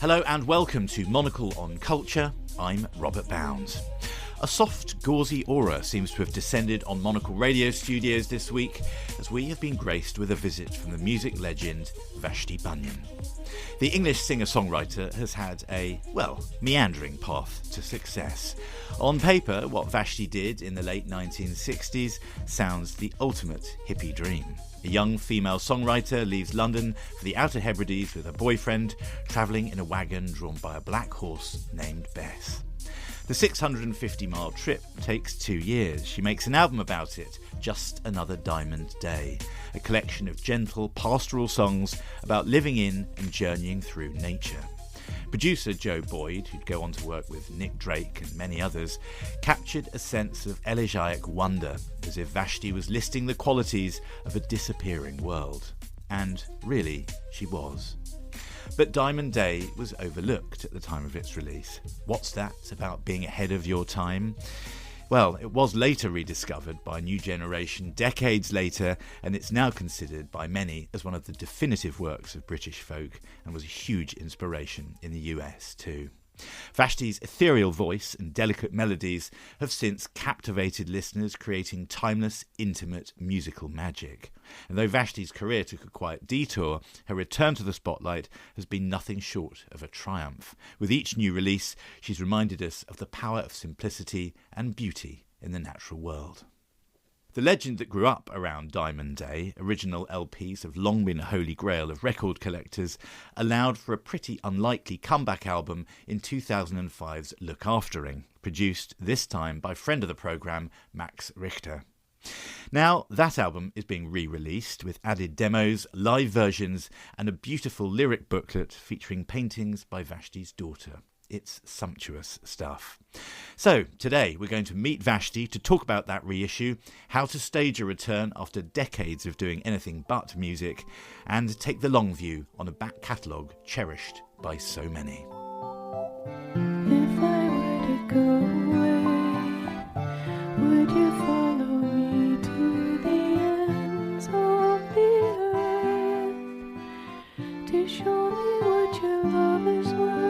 Hello and welcome to Monocle on Culture. I'm Robert Bounds. A soft, gauzy aura seems to have descended on Monocle Radio studios this week as we have been graced with a visit from the music legend Vashti Bunyan. The English singer-songwriter has had a, meandering path to success. On paper, what Vashti did in the late 1960s sounds the ultimate hippie dream. A young female songwriter leaves London for the Outer Hebrides with her boyfriend, travelling in a wagon drawn by a black horse named Bess. The 650-mile trip takes 2 years. She makes an album about it, Just Another Diamond Day, a collection of gentle pastoral songs about living in and journeying through nature. Producer Joe Boyd, who'd go on to work with Nick Drake and many others, captured a sense of elegiac wonder, as if Vashti was listing the qualities of a disappearing world. And really, she was. But Diamond Day was overlooked at the time of its release. What's that about being ahead of your time? Well, it was later rediscovered by a new generation decades later, and it's now considered by many as one of the definitive works of British folk and was a huge inspiration in the US too. Vashti's ethereal voice and delicate melodies have since captivated listeners, creating timeless, intimate musical magic. And though Vashti's career took a quiet detour, her return to the spotlight has been nothing short of a triumph. With each new release, she's reminded us of the power of simplicity and beauty in the natural world. The legend that grew up around Diamond Day, original LPs have long been a holy grail of record collectors, allowed for a pretty unlikely comeback album in 2005's Lookaftering, produced this time by friend of the programme, Max Richter. Now, that album is being re-released with added demos, live versions and a beautiful lyric booklet featuring paintings by Vashti's daughter. It's sumptuous stuff. So, today we're going to meet Vashti to talk about that reissue, how to stage a return after decades of doing anything but music, and take the long view on a back catalogue cherished by so many. If I were to go away, would you follow me to the ends of the earth to show me what your love is worth?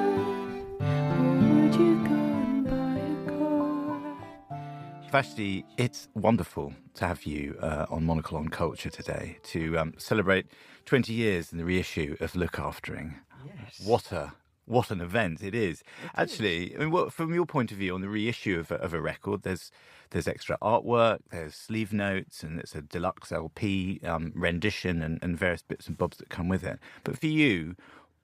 Vashti, it's wonderful to have you on Monocle on Culture today to celebrate 20 years in the reissue of Lookaftering. Yes. What an event it is. Actually, I mean, from your point of view on the reissue of a record, there's extra artwork, there's sleeve notes, and it's a deluxe LP rendition and various bits and bobs that come with it. But for you,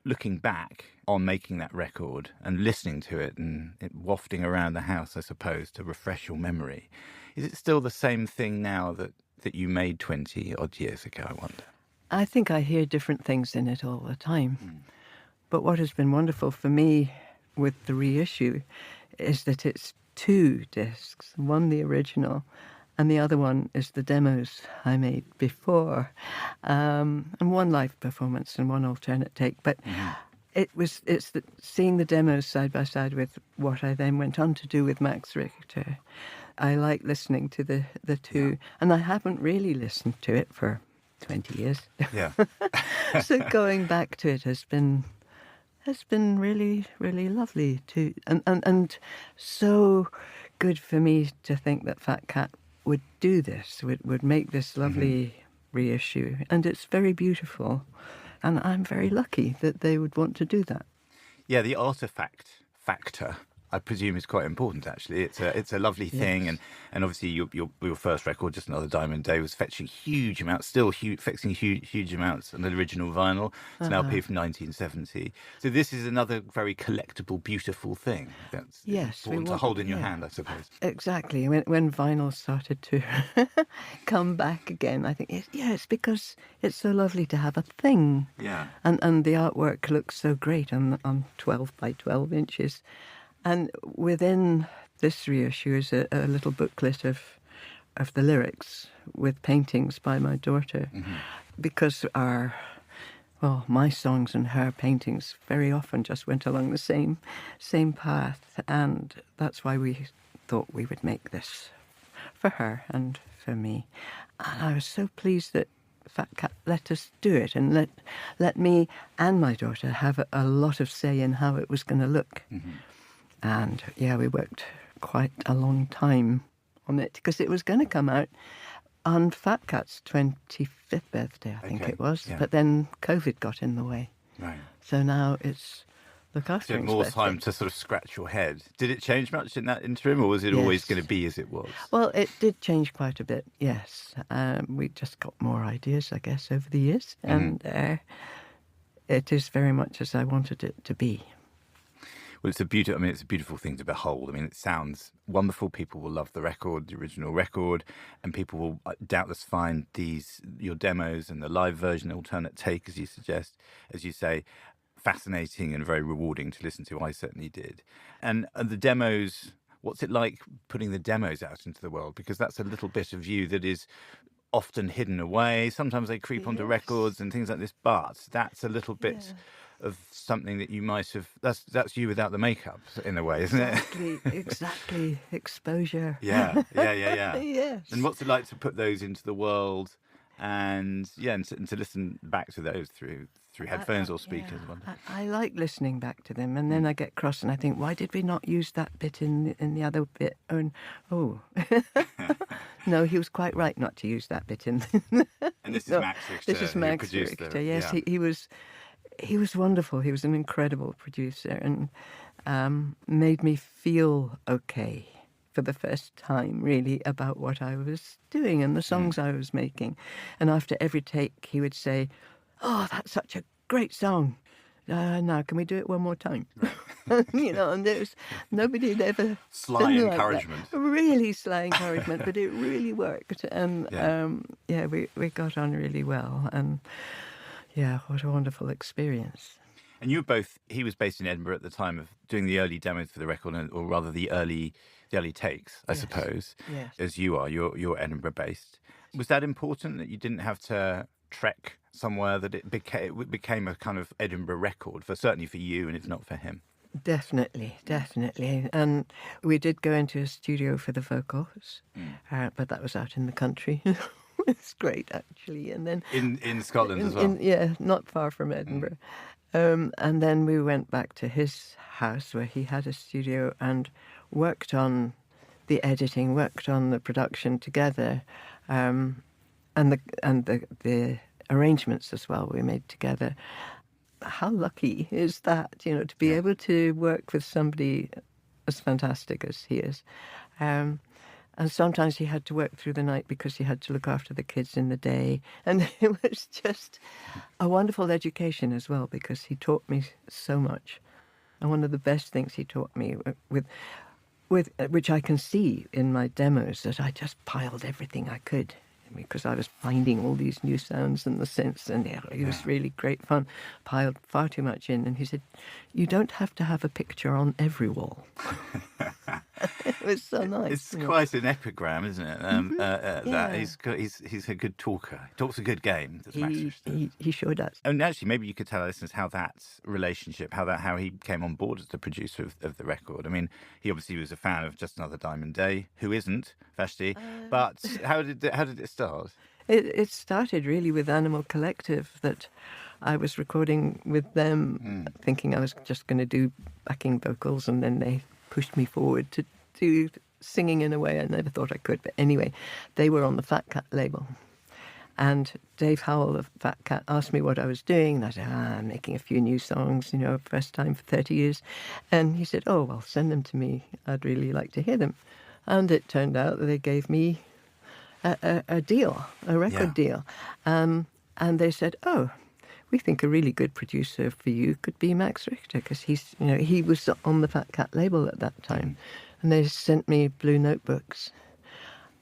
looking back on making that record and listening to it and it wafting around the house, I suppose, to refresh your memory, is it still the same thing now that you made 20 odd years ago, I wonder? I think I hear different things in it all the time. But what has been wonderful for me with the reissue is that it's 2 discs, one the original and the other one is the demos I made before, and one live performance and one alternate take. But seeing the demos side by side with what I then went on to do with Max Richter. I like listening to the two, and I haven't really listened to it for 20 years. Yeah. So going back to it has been really, really lovely too, and so good for me to think that Fat Cat would do this, would make this lovely reissue. And it's very beautiful. And I'm very lucky that they would want to do that. Yeah, the artefact factor, I presume, is quite important, actually. It's a lovely thing. Yes. And obviously your first record, Just Another Diamond Day, was fetching huge amounts, fetching huge amounts on the original vinyl. It's an LP from 1970. So this is another very collectible, beautiful thing. That's important to hold in your hand, I suppose. Exactly. When vinyl started to come back again, I think, it's because it's so lovely to have a thing. Yeah. And the artwork looks so great on 12 by 12 inches. And within this reissue is a little booklet of the lyrics with paintings by my daughter, because my songs and her paintings very often just went along the same path, and that's why we thought we would make this for her and for me. And I was so pleased that Fat Cat let us do it and let me and my daughter have a lot of say in how it was going to look. Mm-hmm. And yeah, we worked quite a long time on it because it was going to come out on Fat Cat's 25th birthday, I think Okay, it was. yeah. But then COVID got in the way. Right. So now it's Lookaftering. So you had more time to sort of scratch your head. Did it change much in that interim, or was it always Yes. going to be as it was? Well, it did change quite a bit, yes. We just got more ideas, I guess, over the years. Mm-hmm. And it is very much as I wanted it to be. Well, it's a beautiful thing to behold. I mean, it sounds wonderful. People will love the record, the original record, and people will doubtless find your demos and the live version, alternate take, as you suggest, as you say, fascinating and very rewarding to listen to. I certainly did. And the demos, what's it like putting the demos out into the world? Because that's a little bit of you that is often hidden away. Sometimes they creep onto records and things like this, but that's a little bit of something that you might have, that's you without the makeup in a way, isn't it? Exactly. Exposure. Yeah. Yes. And what's it like to put those into the world and to listen back to those through headphones or speakers? I like listening back to them, and then I get cross and I think, why did we not use that bit in the other bit? No, he was quite right not to use that bit in. And this is Max Richter. This is Max Richter. Yes, he was wonderful. He was an incredible producer and made me feel okay for the first time, really, about what I was doing and the songs I was making. And after every take, he would say, "Oh, that's such a great song. Now, can we do it one more time?" And there was nobody had ever Sly done like encouragement. that. Really sly encouragement, but it really worked. And we got on really well. And yeah, what a wonderful experience. And he was based in Edinburgh at the time of doing the early demos for the record, or rather the early takes, I suppose, as you are. You're Edinburgh based. Was that important that you didn't have to trek somewhere, that it became a kind of Edinburgh record, certainly for you, and if not for him? Definitely. And we did go into a studio for the vocals, but that was out in the country. It's great, actually. And then in Scotland as well. Not far from Edinburgh. And then we went back to his house where he had a studio and worked on the editing, worked on the production together, and the arrangements as well we made together. How lucky is that, to be able to work with somebody as fantastic as he is. And sometimes he had to work through the night because he had to look after the kids in the day. And it was just a wonderful education as well, because he taught me so much. And one of the best things he taught me, with which I can see in my demos, that I just piled everything I could, because I was finding all these new sounds and the synths, and it was really great fun. Piled far too much in, and he said, "You don't have to have a picture on every wall." It was so nice. It's quite an epigram, isn't it? That he's a good talker. He talks a good game. Does Max Richter? He sure does. And actually, maybe you could tell our listeners how that relationship, how he came on board as the producer of the record. I mean, he obviously was a fan of Just Another Diamond Day. Who isn't, Vashti? But how did it start? It started really with Animal Collective, that I was recording with them, thinking I was just going to do backing vocals, and then they pushed me forward to do singing in a way I never thought I could. But anyway, they were on the Fat Cat label. And Dave Howell of Fat Cat asked me what I was doing. And I said, I'm making a few new songs, first time for 30 years. And he said, oh, well, send them to me. I'd really like to hear them. And it turned out that they gave me a deal, a record deal. And they said, oh, we think a really good producer for you could be Max Richter, because he was on the Fat Cat label at that time. And they sent me blue notebooks.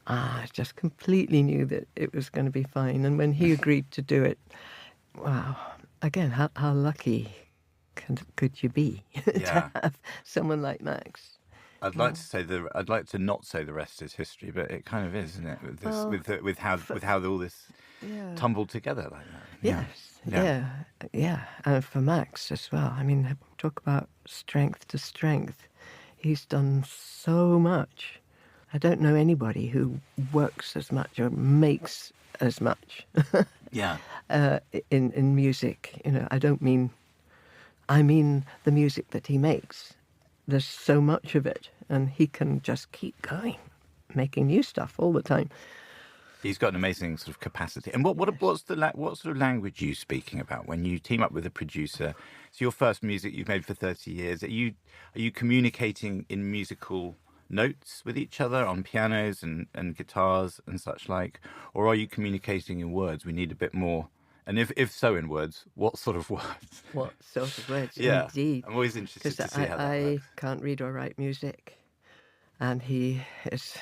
I just completely knew that it was going to be fine. And when he agreed to do it, wow, again, how lucky could you be to have someone like Max? I'd like to not say the rest is history, but it kind of is, isn't it? With how all this tumbled together like that. Yeah. And for Max as well. I mean, talk about strength to strength. He's done so much. I don't know anybody who works as much or makes as much Yeah. in music. You know, I mean the music that he makes. There's so much of it, and he can just keep going, making new stuff all the time. He's got an amazing sort of capacity. And what sort of language are you speaking about when you team up with a producer? It's your first music you've made for 30 years. Are you communicating in musical notes with each other on pianos and guitars and such like, or are you communicating in words? We need a bit more. And if so, in words, what sort of words? What sort of words? Yeah, Indeed. I'm always interested to see how that I works. can't read or write music, and he is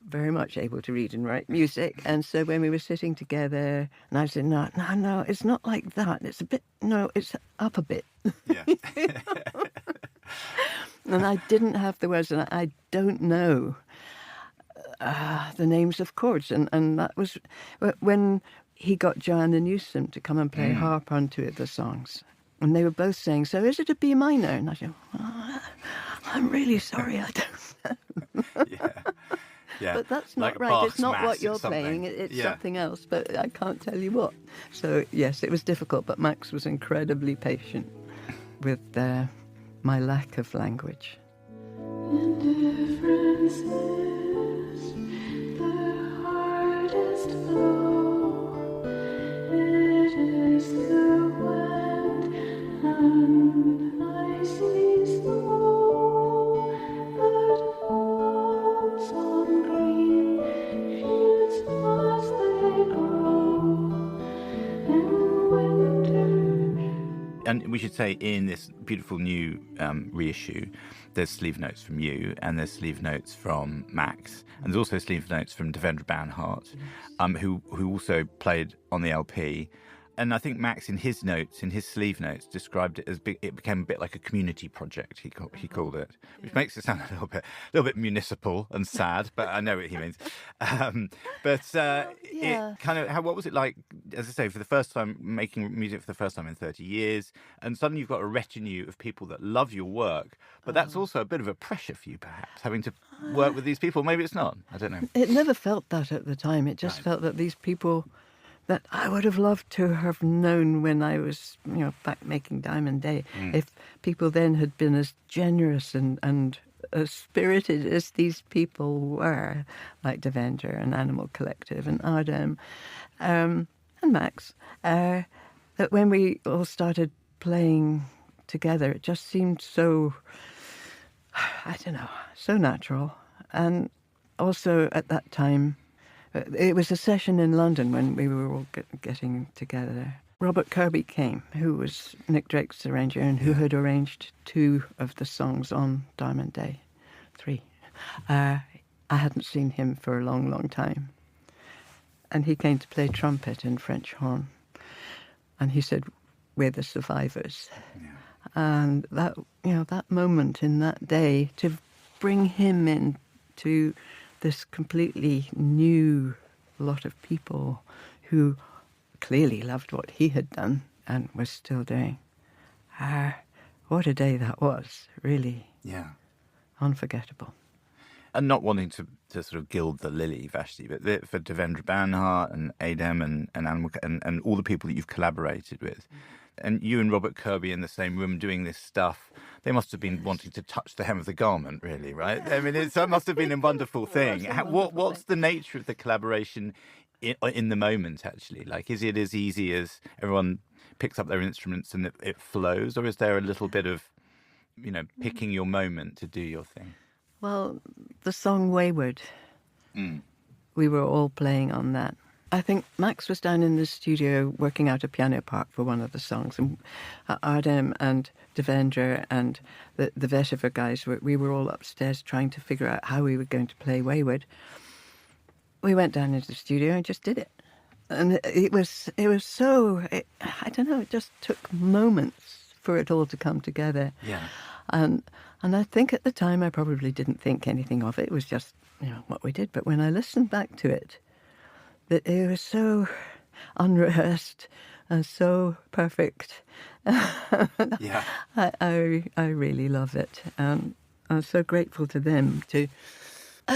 very much able to read and write music. And so when we were sitting together, and I said, no, it's not like that. It's it's up a bit. Yeah. And I didn't have the words, and I don't know the names of chords. And that was when he got Joanna Newsom to come and play harp on two of the songs. And they were both saying, so is it a B minor? And I said, I'm really sorry, I don't know. Yeah. But that's not Like right. Bach's It's not Mass what or you're something. playing. It's Yeah. something else, but I can't tell you what. So, yes, it was difficult, but Max was incredibly patient with my lack of language. Indifference is the hardest blow. It is the wind and icy snow that falls on green fields as they grow in winter. And we should say in this beautiful new reissue, there's sleeve notes from you and there's sleeve notes from Max. And there's also sleeve notes from Devendra Banhart, who also played on the LP. And I think Max, in his sleeve notes, described it as it became a bit like a community project. He called it, which makes it sound a little bit municipal and sad. But I know what he means. It kind of what was it like? As I say, for the first time making music for the first time in 30 years, and suddenly you've got a retinue of people that love your work. But that's also a bit of a pressure for you, perhaps, having to work with these people. Maybe it's not. I don't know. It never felt that at the time. It just felt that these people that I would have loved to have known when I was, back making Diamond Day, if people then had been as generous and as spirited as these people were, like Devendra and Animal Collective and Adam and Max, that when we all started playing together, it just seemed so, I don't know, so natural. And also at that time, it was a session in London when we were all getting together. Robert Kirby came, who was Nick Drake's arranger and who had arranged 2 of the songs on Diamond Day, 3. I hadn't seen him for a long, long time. And he came to play trumpet in French horn. And he said, we're the survivors. Yeah. And that, that moment in that day, to bring him into this completely new lot of people who clearly loved what he had done and was still doing. What a day that was, really. Yeah. Unforgettable. And not wanting to sort of gild the lily, Vashti, but for Devendra Banhart and Adam and Animal and all the people that you've collaborated with, and you and Robert Kirby in the same room doing this stuff, they must have been wanting to touch the hem of the garment, really, right? I mean, it must have been a wonderful thing. What's the nature of the collaboration in the moment, actually? Like, is it as easy as everyone picks up their instruments and it flows, or is there a little bit of, picking your moment to do your thing? Well, the song Wayward, we were all playing on that. I think Max was down in the studio working out a piano part for one of the songs, and Adam and Devendra and the Vetiver guys, we were all upstairs trying to figure out how we were going to play Wayward. We went down into the studio and just did it. And it was so, I don't know, it just took moments for it all to come together. Yeah. And I think at the time I probably didn't think anything of it. It was just, what we did. But when I listened back to it, that it was so unrehearsed and so perfect. Yeah. I really love it. I'm so grateful to them to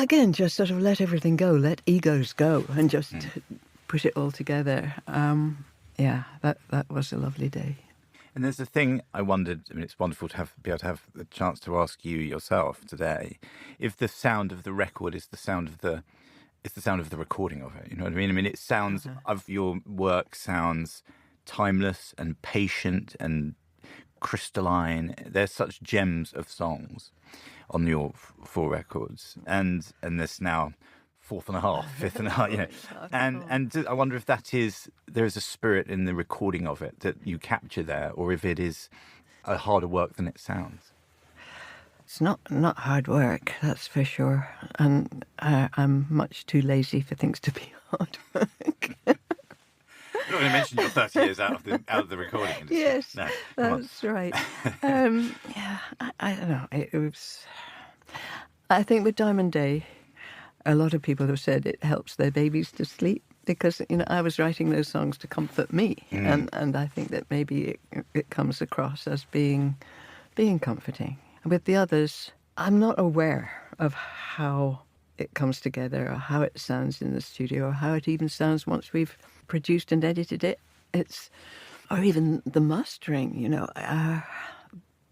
Again, just sort of let everything go, let egos go, and just put it all together. That was a lovely day. And there's a thing I wondered. I mean, it's wonderful to be able to have the chance to ask you yourself today if the sound of the record is the sound of the recording of it. You know what I mean? I mean, it sounds of your work sounds timeless and patient and crystalline. There's such gems of songs on your 4 records, and there's now 4th and a half, 5th and a half, you know, and I wonder if there is a spirit in the recording of it that you capture there, or if it is a harder work than it sounds. It's not hard work, that's for sure, and I'm much too lazy for things to be hard work. I'm not going to mention you're 30 years out of the recording industry. Yes, no, that's right. I don't know. It was. I think with Diamond Day, a lot of people have said it helps their babies to sleep because I was writing those songs to comfort me, and I think that maybe it comes across as being comforting. With the others, I'm not aware of how it comes together or how it sounds in the studio or how it even sounds once we've produced and edited it. Or even the mastering,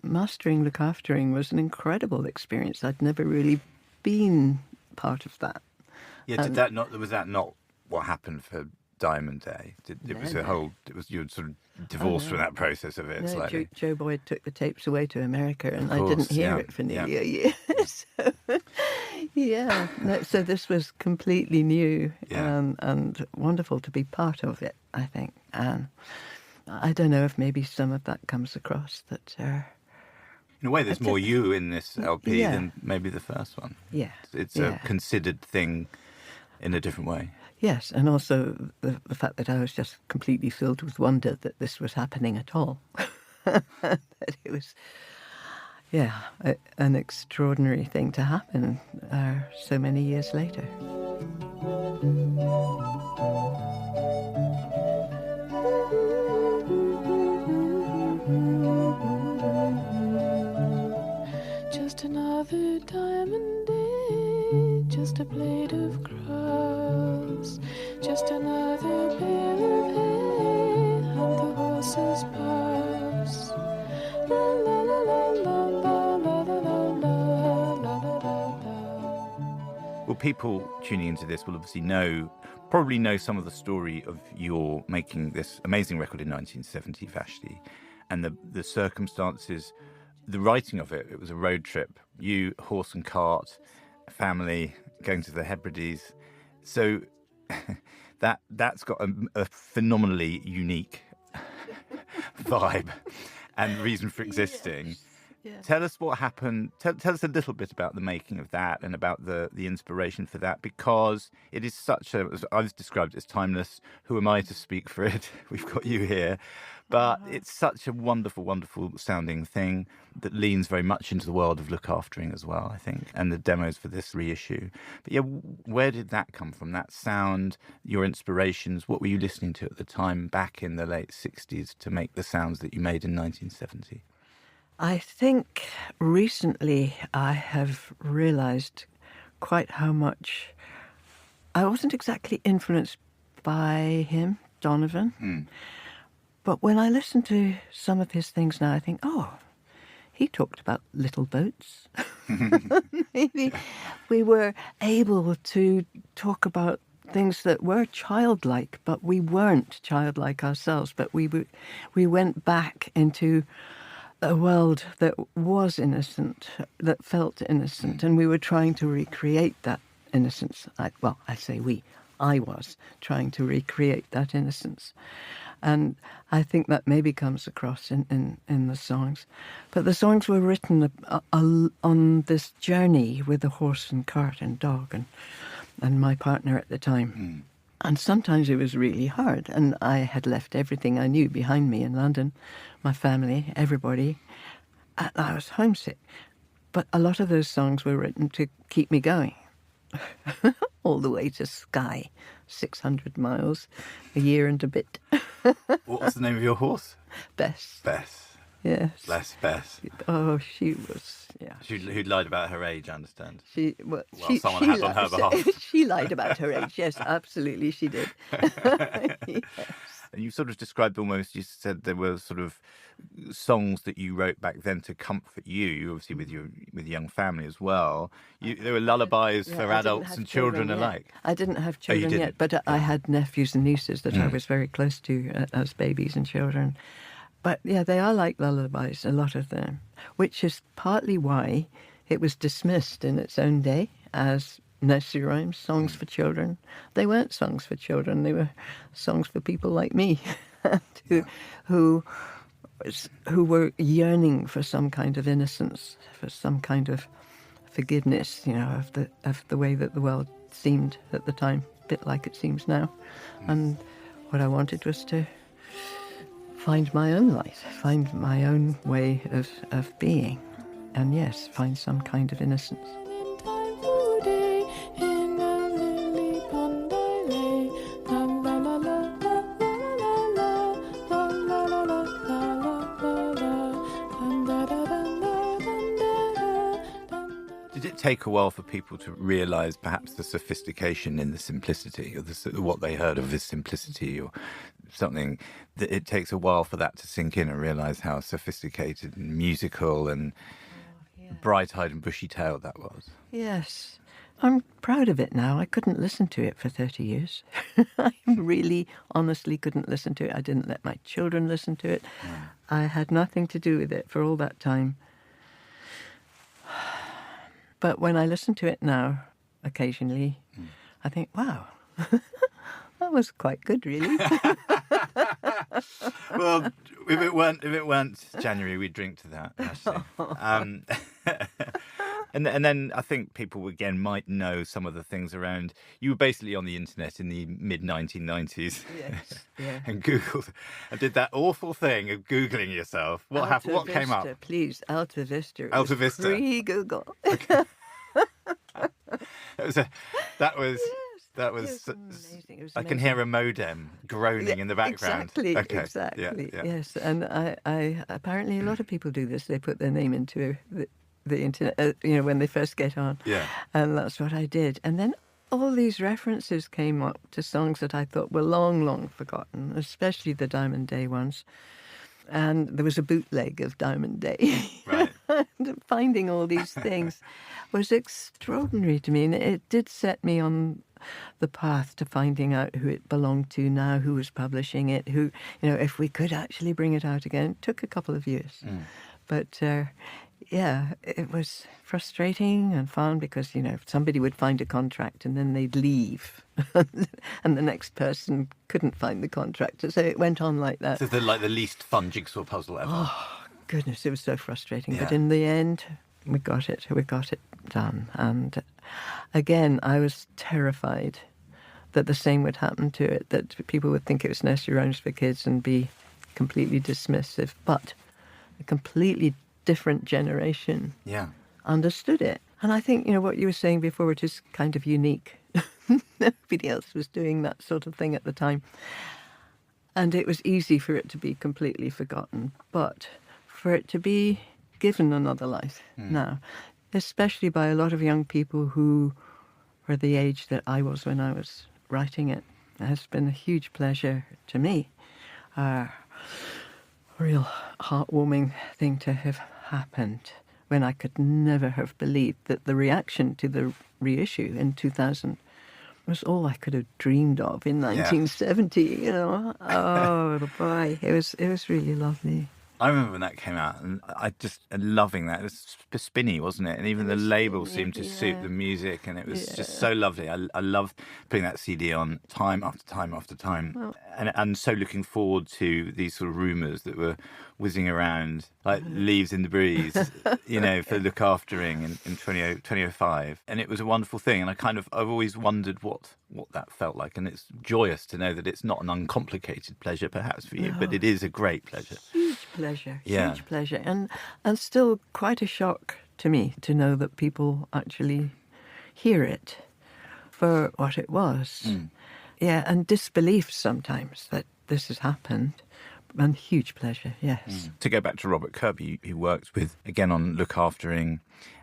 mastering Lookaftering was an incredible experience. I'd never really been part of that. Yeah, was that not what happened for Diamond Day? You were sort of divorced from that process of it slightly. Joe Boyd took the tapes away to America, and I didn't hear it for nearly a year. So this was completely new and wonderful to be part of it, I think. And I don't know if maybe some of that comes across that. In a way, there's more you in this LP than maybe the first one. Yeah. It's a considered thing in a different way. Yes, and also the fact that I was just completely filled with wonder that this was happening at all. That it was, an extraordinary thing to happen so many years later. Just another diamond day, just a blade of grass, just another bale of hay, and the horses pass. La la la la la la la la la la la. Well, people tuning into this will obviously probably know some of the story of your making this amazing record in 1970, Vashti, and the circumstances. The writing of it was a road trip. You, horse and cart, family, going to the Hebrides. So that's got a phenomenally unique vibe and reason for existing. Yes. Yeah. Tell us what happened. Tell us a little bit about the making of that and about the inspiration for that, because it is I've described it as timeless. Who am I to speak for it? We've got you here. But it's such a wonderful, wonderful sounding thing that leans very much into the world of Lookaftering as well, I think, and the demos for this reissue. But yeah, where did that come from? That sound, your inspirations, what were you listening to at the time back in the late 60s to make the sounds that you made in 1970? I think recently I have realised quite how much I wasn't exactly influenced by him, Donovan. But when I listen to some of his things now, I think, he talked about little boats. Maybe we were able to talk about things that were childlike, but we weren't childlike ourselves. But we went back into a world that was innocent, that felt innocent, and we were trying to recreate that innocence. I say we. I was trying to recreate that innocence. And I think that maybe comes across in the songs. But the songs were written on this journey with the horse and cart and dog and my partner at the time. And sometimes it was really hard. And I had left everything I knew behind me in London, my family, everybody. And I was homesick. But a lot of those songs were written to keep me going. All the way to Skye, 600 miles, a year and a bit. What was the name of your horse? Bess. Bess. Yes. Bless Bess. Oh, she was, yeah. Who'd lied about her age, I understand. Well, someone had on her behalf. She lied about her age. Yes, absolutely, she did. Yes. And you sort of described almost, you said there were sort of songs that you wrote back then to comfort you, obviously with your young family as well. There were lullabies for adults and children alike. I didn't have children yet, but I had nephews and nieces that I was very close to as babies and children. But yeah, they are like lullabies, a lot of them, which is partly why it was dismissed in its own day as nursery rhymes, songs for children. They weren't songs for children. They were songs for people like me who were yearning for some kind of innocence, for some kind of forgiveness, of the way that the world seemed at the time, a bit like it seems now. And what I wanted was to find my own light, find my own way of being, and yes, find some kind of innocence. Did it take a while for people to realise perhaps the sophistication in the simplicity, or what they heard of as simplicity, or something, that it takes a while for that to sink in and realise how sophisticated and musical and bright-eyed and bushy-tailed that was? Yes. I'm proud of it now. I couldn't listen to it for 30 years. I really, honestly couldn't listen to it. I didn't let my children listen to it. I had nothing to do with it for all that time. But when I listen to it now, occasionally, I think, wow, that was quite good, really. Well, if it weren't January, we'd drink to that, actually. And then I think people, again, might know some of the things around. You were basically on the internet in the mid-1990s. Yes, yeah. And Googled, and did that awful thing of Googling yourself. What happened? What came up? Please, Alta Vista. Alta Vista. Pre-Google. Okay. That was amazing. It was I can hear a modem groaning in the background. Exactly. Yeah. Yes, and I apparently a lot of people do this. They put their name into the internet, when they first get on. Yeah. And that's what I did. And then all these references came up to songs that I thought were long, long forgotten, especially the Diamond Day ones. And there was a bootleg of Diamond Day. Right. And finding all these things was extraordinary to me. And it did set me on the path to finding out who it belonged to now, who was publishing it, who, if we could actually bring it out again. It took a couple of years. But, it was frustrating and fun because, somebody would find a contract and then they'd leave and the next person couldn't find the contract. So it went on like that. So the least fun jigsaw puzzle ever. Oh, goodness, it was so frustrating. Yeah. But in the end, we got it done. And again, I was terrified that the same would happen to it, that people would think it was nursery rhymes for kids and be completely dismissive. But a completely different generation understood it. And I think, what you were saying before, it is kind of unique. Nobody else was doing that sort of thing at the time. And it was easy for it to be completely forgotten. But for it to be given another life now, especially by a lot of young people who were the age that I was when I was writing it, has been a huge pleasure to me. A real heartwarming thing to have happened when I could never have believed that the reaction to the reissue in 2000 was all I could have dreamed of in 1970. Oh boy, it was really lovely. I remember when that came out, and I just loving that. It was spinny, wasn't it? And even the label seemed to suit the music, and it was just so lovely. I loved putting that CD on time after time after time, and so looking forward to these sort of rumours that were whizzing around like leaves in the breeze, for Lookaftering in 2005. And it was a wonderful thing, and I've always wondered what that felt like, and it's joyous to know that it's not an uncomplicated pleasure perhaps for you, but it is a great pleasure. Huge pleasure, and still quite a shock to me to know that people actually hear it for what it was. And disbelief sometimes that this has happened, a huge pleasure, yes. To go back to Robert Kirby, who worked with, again, on Lookaftering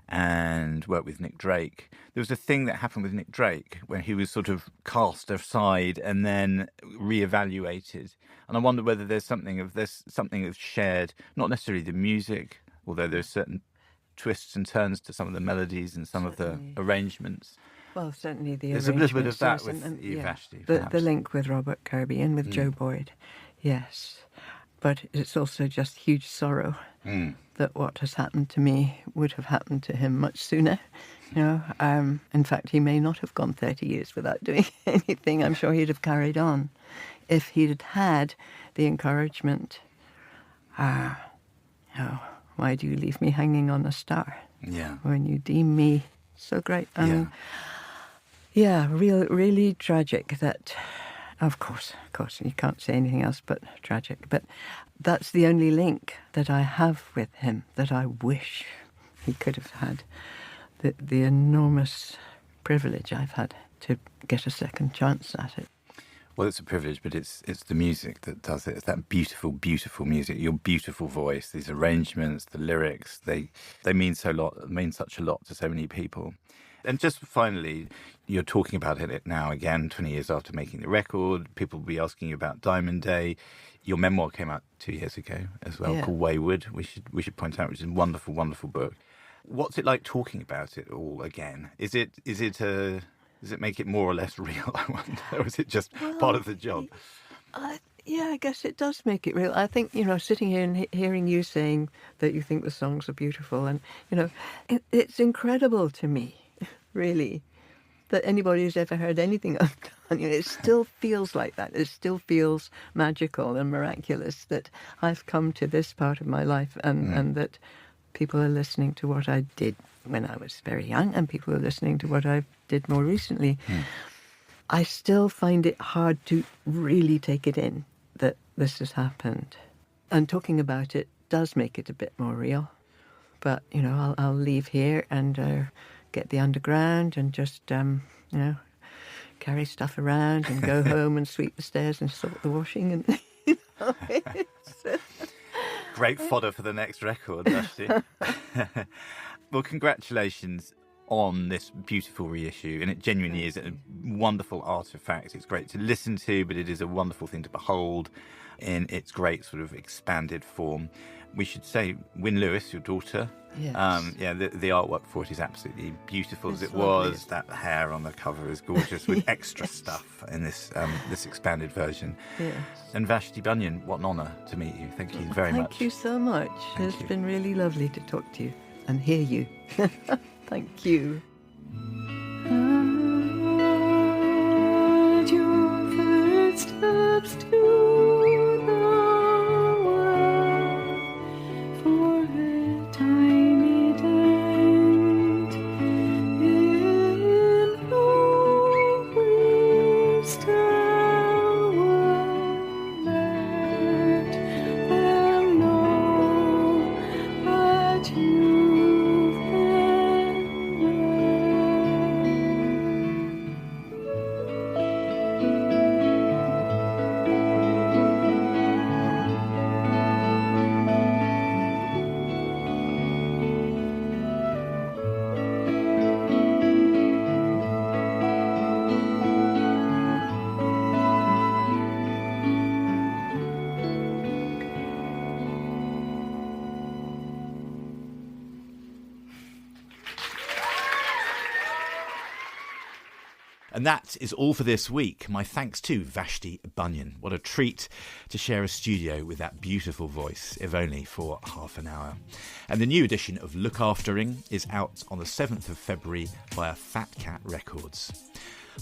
and worked with Nick Drake. There was a thing that happened with Nick Drake when he was sort of cast aside and then reevaluated. And I wonder whether there's something of shared, not necessarily the music, although there's certain twists and turns to some of the melodies and some of the arrangements. Well, certainly the There's a little bit of that arrangements, with you, Vashti, the link with Robert Kirby and with Joe Boyd, yes. But it's also just huge sorrow that what has happened to me would have happened to him much sooner. In fact, he may not have gone 30 years without doing anything. I'm sure he'd have carried on if he'd had the encouragement. Why do you leave me hanging on a star? Yeah. When you deem me so great. Really tragic that, of course, you can't say anything else but tragic. But that's the only link that I have with him, that I wish he could have had. The enormous privilege I've had to get a second chance at it. Well, it's a privilege, but it's the music that does it. It's that beautiful, beautiful music, your beautiful voice, these arrangements, the lyrics, they mean such a lot to so many people. And just finally, you're talking about it now again, 20 years after making the record. People will be asking you about Diamond Day. Your memoir came out 2 years ago as well, called Wayward. We should point out, which is a wonderful, wonderful book. What's it like talking about it all again? Does it make it more or less real, I wonder? Or is it just part of the job? I guess it does make it real. I think, sitting here and hearing you saying that you think the songs are beautiful, and, it's incredible to me, really, that anybody who's ever heard anything I've done, it still feels like that. It still feels magical and miraculous that I've come to this part of my life and that people are listening to what I did when I was very young and people are listening to what I did more recently. I still find it hard to really take it in that this has happened. And talking about it does make it a bit more real. But, I'll leave here and get the underground and just, carry stuff around and go home and sweep the stairs and sort the washing. And Great fodder for the next record, Vashti. Well, congratulations on this beautiful reissue, and it genuinely is a wonderful artifact. It's great to listen to, but it is a wonderful thing to behold in its great sort of expanded form. We should say, Wyn Lewis, your daughter, yes. The artwork for it is absolutely beautiful as it lovely. was. That hair on the cover is gorgeous with extra stuff in this expanded version. Yes. And Vashti Bunyan, what an honour to meet you. Thank you very much. Thank you so much. Thank It's you. been really lovely to talk to you and hear you. Thank you. Add your footsteps to the world for a tiny dent in the wisdom world. Let them know that you've been And that is all for this week. My thanks to Vashti Bunyan. What a treat to share a studio with that beautiful voice, if only for half an hour. And the new edition of Lookaftering is out on the 7th of February via Fat Cat Records.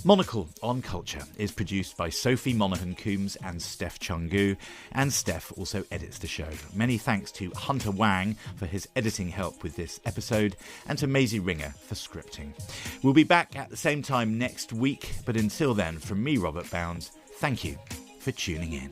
Monocle on Culture is produced by Sophie Monaghan-Coombs and Steph Chungu, and Steph also edits the show. Many thanks to Hunter Wang for his editing help with this episode, and to Maisie Ringer for scripting. We'll be back at the same time next week, but until then, from me, Robert Bounds, thank you for tuning in.